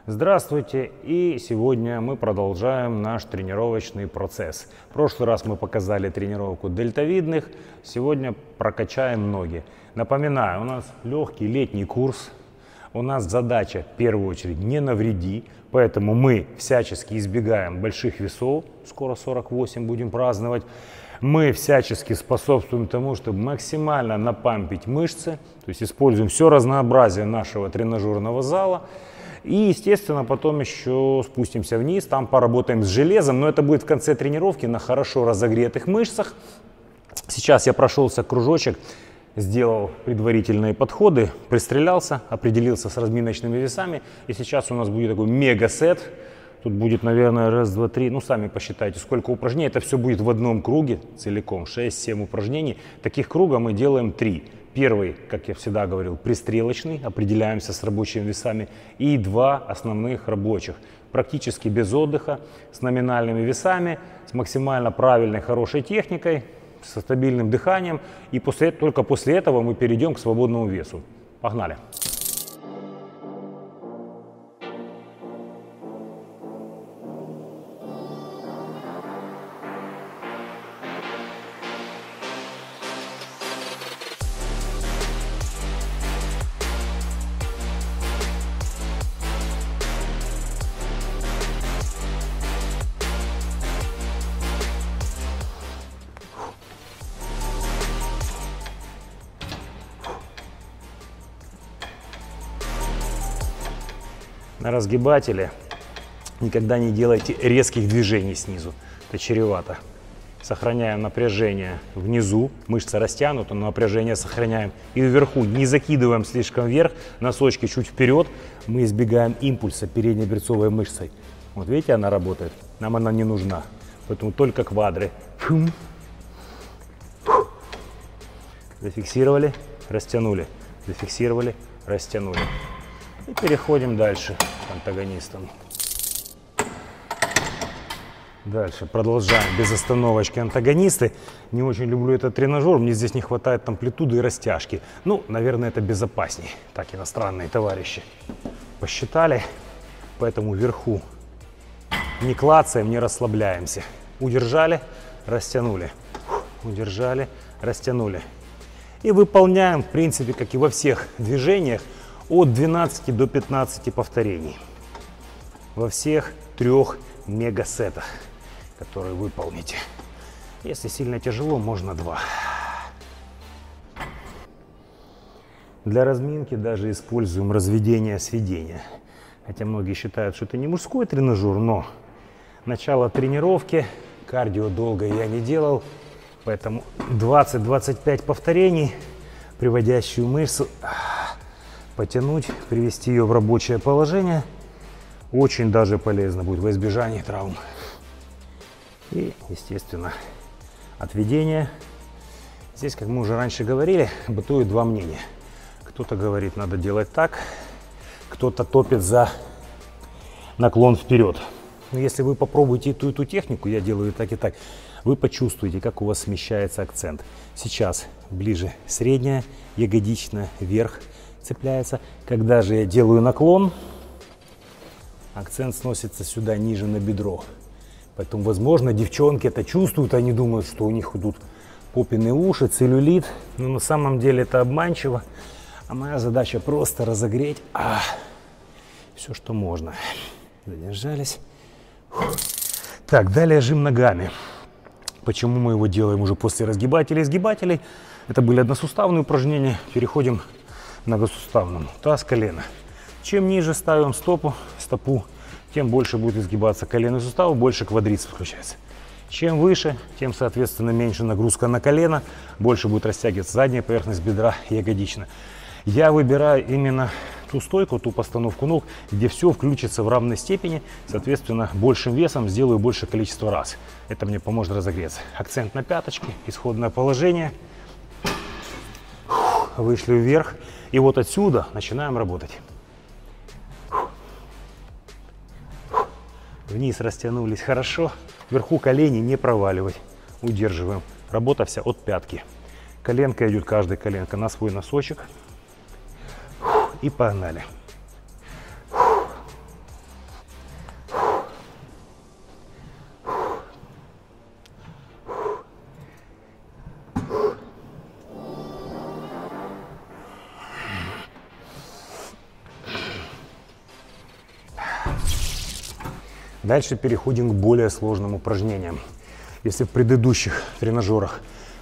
Здравствуйте! И сегодня мы продолжаем наш тренировочный процесс. В прошлый раз мы показали тренировку дельтовидных, сегодня прокачаем ноги. Напоминаю, у нас легкий летний курс, у нас задача в первую очередь не навреди, поэтому мы всячески избегаем больших весов, скоро 48 будем праздновать. Мы всячески способствуем тому, чтобы максимально напампить мышцы, то есть используем все разнообразие нашего тренажерного зала. И, естественно, потом еще спустимся вниз, там поработаем с железом, но это будет в конце тренировки на хорошо разогретых мышцах. Сейчас я прошелся кружочек, сделал предварительные подходы, пристрелялся, определился с разминочными весами. И сейчас у нас будет такой мега-сет. Тут будет, наверное, раз, два, три, ну сами посчитайте, сколько упражнений. Это все будет в одном круге целиком, 6-7 упражнений. Таких круга мы делаем 3. Первый, как я всегда говорил, пристрелочный, определяемся с рабочими весами. И 2 основных рабочих, практически без отдыха, с номинальными весами, с максимально правильной, хорошей техникой, со стабильным дыханием. И только после этого мы перейдем к свободному весу. Погнали! На разгибателе никогда не делайте резких движений снизу, это чревато. Сохраняем напряжение внизу, мышца растянута, но напряжение сохраняем. И вверху не закидываем слишком вверх, носочки чуть вперед, мы избегаем импульса передней берцовой мышцей. Вот видите, она работает, нам она не нужна, поэтому только квадры. Зафиксировали, растянули, зафиксировали, растянули. И переходим дальше к антагонистам. Дальше продолжаем без остановочки антагонисты. Не очень люблю этот тренажер, мне здесь не хватает амплитуды и растяжки. Ну, наверное, это безопасней. Так, иностранные товарищи посчитали, поэтому вверху не клацаем, не расслабляемся. Удержали, растянули, удержали, растянули. И выполняем, в принципе, как и во всех движениях, от 12 до 15 повторений во всех 3 мегасетах, которые выполните. Если сильно тяжело, можно 2. Для разминки даже используем разведение-сведение. Хотя многие считают, что это не мужской тренажер, но начало тренировки, кардио долго я не делал, поэтому 20-25 повторений, приводящую мышцу потянуть, привести ее в рабочее положение. Очень даже полезно будет во избежание травм. И, естественно, отведение. Здесь, как мы уже раньше говорили, бытует 2 мнения. Кто-то говорит, надо делать так, кто-то топит за наклон вперед. Но если вы попробуете и ту технику, я делаю и так, вы почувствуете, как у вас смещается акцент. Сейчас ближе средняя, ягодичная, вверх цепляется. Когда же я делаю наклон, акцент сносится сюда, ниже на бедро. Поэтому, возможно, девчонки это чувствуют, они думают, что у них идут попины уши, целлюлит. Но на самом деле это обманчиво. А моя задача просто разогреть все, что можно. Задержались. Так, далее жим ногами. Почему мы его делаем уже после разгибателей и сгибателей? Это были односуставные упражнения. Переходим к многосуставному. Таз, колено. Чем ниже ставим стопу, тем больше будет изгибаться коленный сустав, больше квадрицепс включается. Чем выше, тем, соответственно, меньше нагрузка на колено, больше будет растягиваться задняя поверхность бедра, ягодичная. Я выбираю именно ту стойку, ту постановку ног, где все включится в равной степени, соответственно, большим весом сделаю большее количество раз. Это мне поможет разогреться. Акцент на пяточки, исходное положение. Вышли вверх. И вот отсюда начинаем работать. Вниз растянулись хорошо. Вверху колени не проваливать. Удерживаем. Работа вся от пятки. Коленка идет, каждая коленка на свой носочек. И погнали. Дальше переходим к более сложным упражнениям. Если в предыдущих тренажерах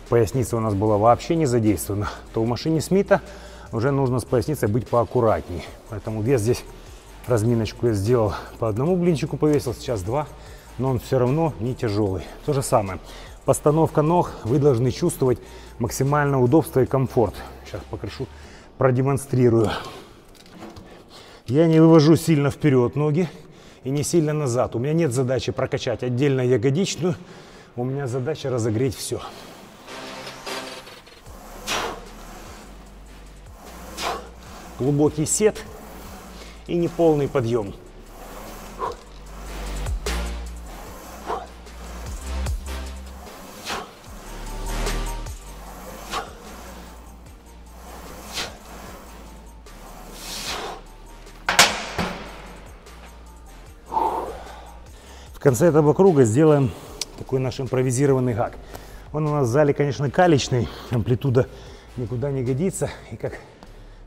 поясница у нас была вообще не задействована, то в машине Смита уже нужно с поясницей быть поаккуратней. Поэтому вес здесь, разминочку я сделал, по одному блинчику повесил, сейчас 2, но он все равно не тяжелый. То же самое. Постановка ног, вы должны чувствовать максимальное удобство и комфорт. Сейчас покажу, продемонстрирую. Я не вывожу сильно вперед ноги и не сильно назад. У меня нет задачи прокачать отдельно ягодичную. У меня задача разогреть все. Глубокий сет и неполный подъем. В конце этого круга сделаем такой наш импровизированный гак. Он у нас в зале, конечно, калечный, амплитуда никуда не годится. И как,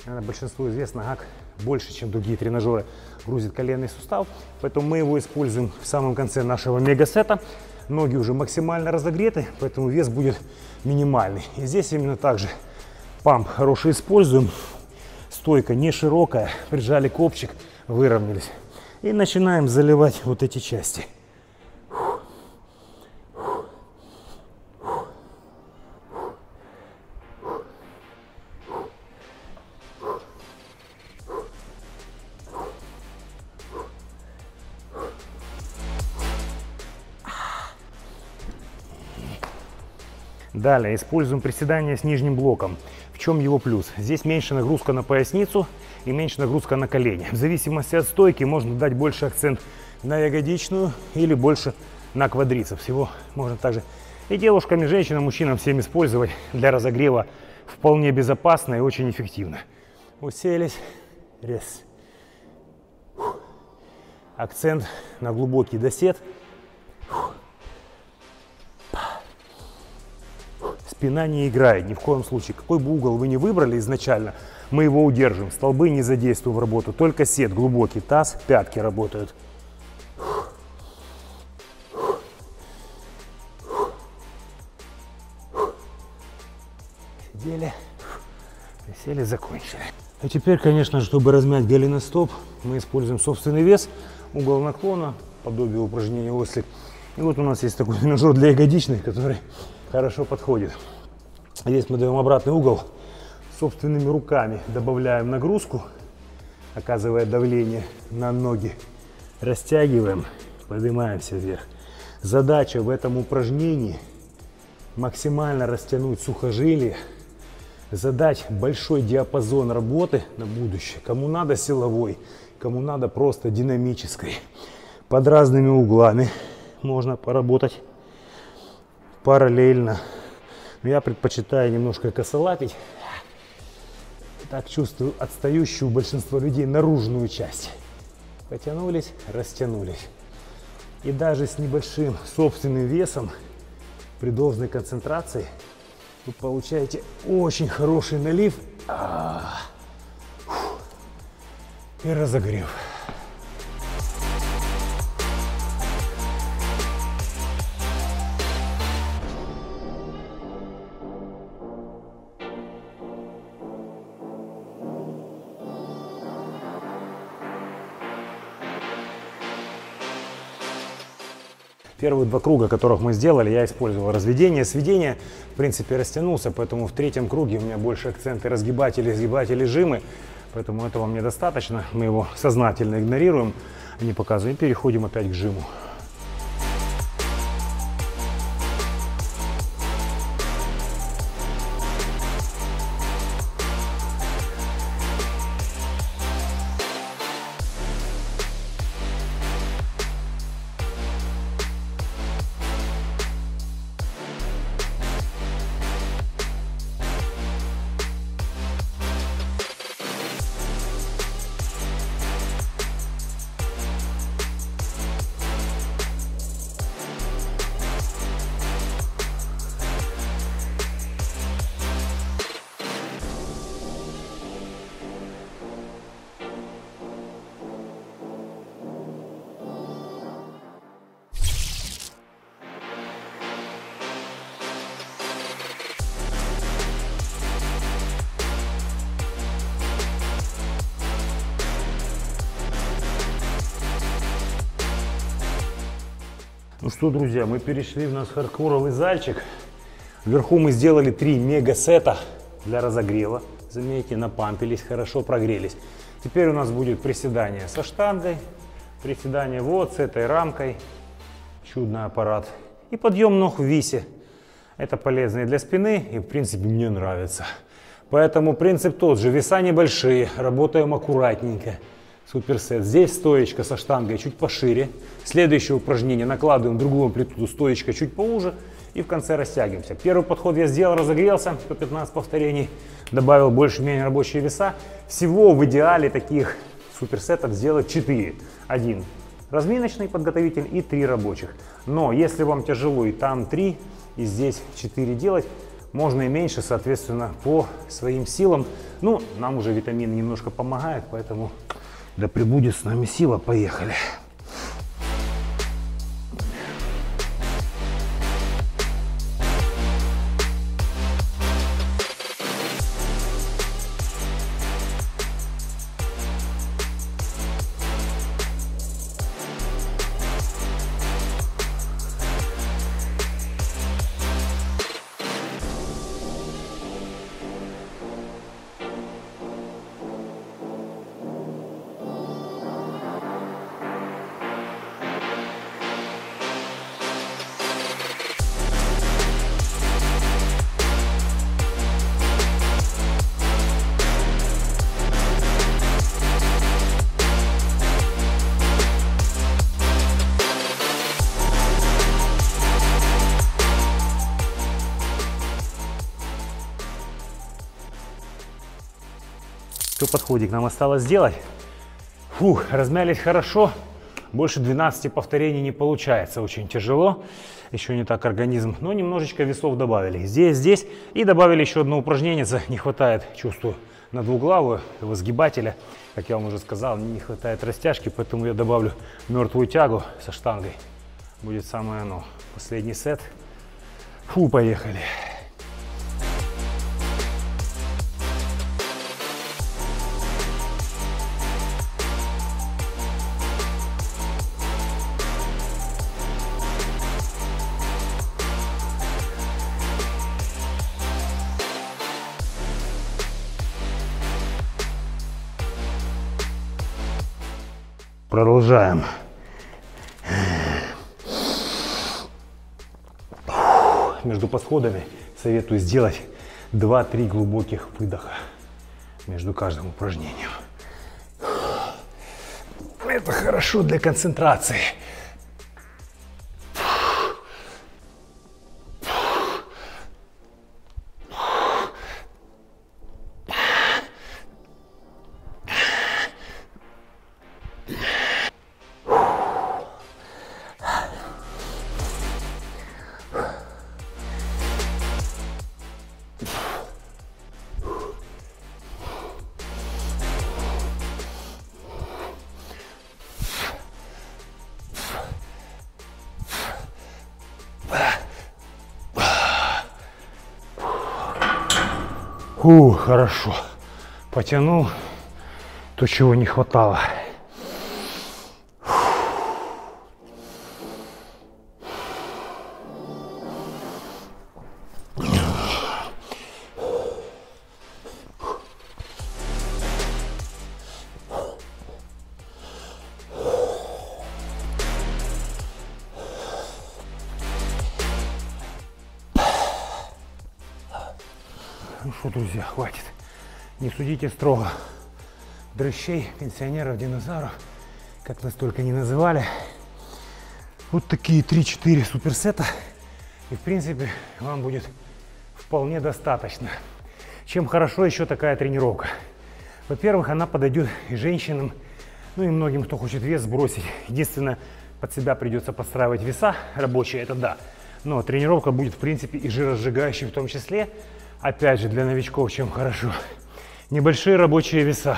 наверное, большинству известно, гак больше, чем другие тренажеры, грузит коленный сустав. Поэтому мы его используем в самом конце нашего мегасета. Ноги уже максимально разогреты, поэтому вес будет минимальный. И здесь именно так же памп хороший используем. Стойка не широкая, прижали копчик, выровнялись. И начинаем заливать вот эти части. Далее используем приседания с нижним блоком. В чем его плюс? Здесь меньше нагрузка на поясницу и меньше нагрузка на колени. В зависимости от стойки можно дать больше акцент на ягодичную или больше на квадрицепс. Его можно также и девушкам, и женщинам, мужчинам всем использовать для разогрева вполне безопасно и очень эффективно. Уселись. Раз. Акцент на глубокий досет. Спина не играет ни в коем случае. Какой бы угол вы ни выбрали изначально, мы его удержим. Столбы не задействуем в работу. Только сет глубокий, таз, пятки работают. Сидели, присели, закончили. И теперь, конечно, чтобы размять голеностоп, мы используем собственный вес, угол наклона, подобие упражнения ослик. И вот у нас есть такой тренажер для ягодичных, который хорошо подходит. Здесь мы даем обратный угол, собственными руками добавляем нагрузку, оказывая давление на ноги, растягиваем, поднимаемся вверх. Задача в этом упражнении максимально растянуть сухожилие, задать большой диапазон работы на будущее. Кому надо силовой, кому надо просто динамической. Под разными углами можно поработать параллельно. Но я предпочитаю немножко косолапить. Так чувствую отстающую у большинства людей наружную часть. Потянулись, растянулись. И даже с небольшим собственным весом, при должной концентрации, вы получаете очень хороший налив и разогрев. Первые 2 круга, которых мы сделали, я использовал разведение, сведение. В принципе, растянулся, поэтому в 3-м круге у меня больше акценты разгибатели, изгибатели, жимы. Поэтому этого мне достаточно. Мы его сознательно игнорируем, не показываем. Переходим опять к жиму. Ну что, друзья, мы перешли в наш хардкоровый зальчик. Вверху мы сделали 3 мега-сета для разогрева. Заметьте, напампились, хорошо прогрелись. Теперь у нас будет приседание со штангой, приседание вот с этой рамкой. Чудный аппарат. И подъем ног в висе. Это полезно и для спины, и в принципе мне нравится. Поэтому принцип тот же. Веса небольшие, работаем аккуратненько. Суперсет. Здесь стоечка со штангой чуть пошире. Следующее упражнение накладываем другую амплитуду, стоечка чуть поуже. И в конце растягиваемся. Первый подход я сделал, разогрелся, по 15 повторений. Добавил больше-менее рабочие веса. Всего в идеале таких суперсетов сделать 4. 1 разминочный подготовитель и 3 рабочих. Но если вам тяжело и там 3, и здесь 4 делать, можно и меньше, соответственно, по своим силам. Ну, нам уже витамины немножко помогают, поэтому да пребудет с нами сила. Поехали. Все, подходик нам осталось сделать. Фух, размялись хорошо. Больше 12 повторений не получается. Очень тяжело. Еще не так организм. Но немножечко весов добавили. Здесь. И добавили еще одно упражнение. Не хватает, чувствую, на двуглавую возгибателя. Как я вам уже сказал, не хватает растяжки. Поэтому я добавлю мертвую тягу со штангой. Будет самое оно. Последний сет. Фу, поехали. Продолжаем. Между подходами советую сделать 2-3 глубоких выдоха между каждым упражнением. Это хорошо для концентрации. Хорошо. Потянул то, чего не хватало. Ну что, друзья, хватит. Не судите строго дрыщей, пенсионеров, динозавров, как нас только не называли. Вот такие 3-4 суперсета. И в принципе вам будет вполне достаточно. Чем хорошо еще такая тренировка? Во-первых, она подойдет и женщинам, ну и многим, кто хочет вес сбросить. Единственное, под себя придется подстраивать веса рабочие, это да. Но тренировка будет в принципе и жиросжигающей в том числе. Опять же, для новичков чем хорошо. Небольшие рабочие веса.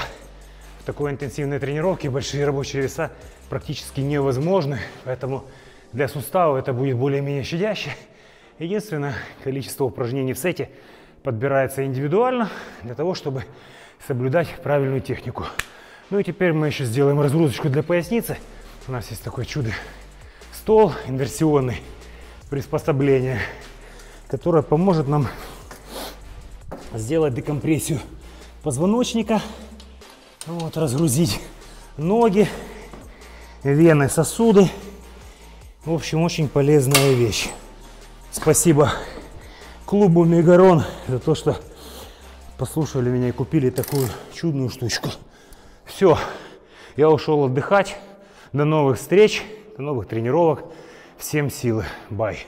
В такой интенсивной тренировке большие рабочие веса практически невозможны. Поэтому для суставов это будет более-менее щадяще. Единственное, количество упражнений в сете подбирается индивидуально для того, чтобы соблюдать правильную технику. Ну и теперь мы еще сделаем разгрузочку для поясницы. У нас есть такое чудо стол, инверсионный приспособление, которое поможет нам сделать декомпрессию позвоночника, вот, разгрузить ноги, вены, сосуды. В общем, очень полезная вещь. Спасибо клубу Мегарон за то, что послушали меня и купили такую чудную штучку. Все, я ушел отдыхать. До новых встреч, до новых тренировок. Всем силы. Бай.